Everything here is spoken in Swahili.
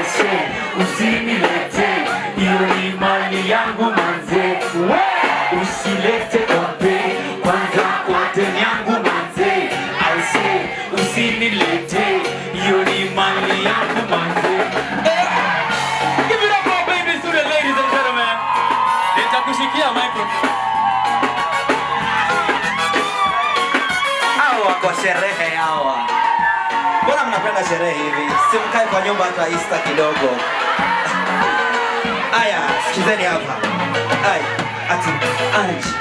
aise usinilete, hiyo ni mali yangu manze. Usilete kompe kwanza kwa deni yangu manze. Aise usinilete, hiyo ni mali yangu manze. Give it up for babies to the ladies and gentlemen. Nitakushikia microphone. Hawa kwa sherehe hawa. Mbona mnapenda sherehe hivi? Simkae kwa nyumba hata Easter kidogo. Aya, sikizeni hapa. Ai, ati Anji.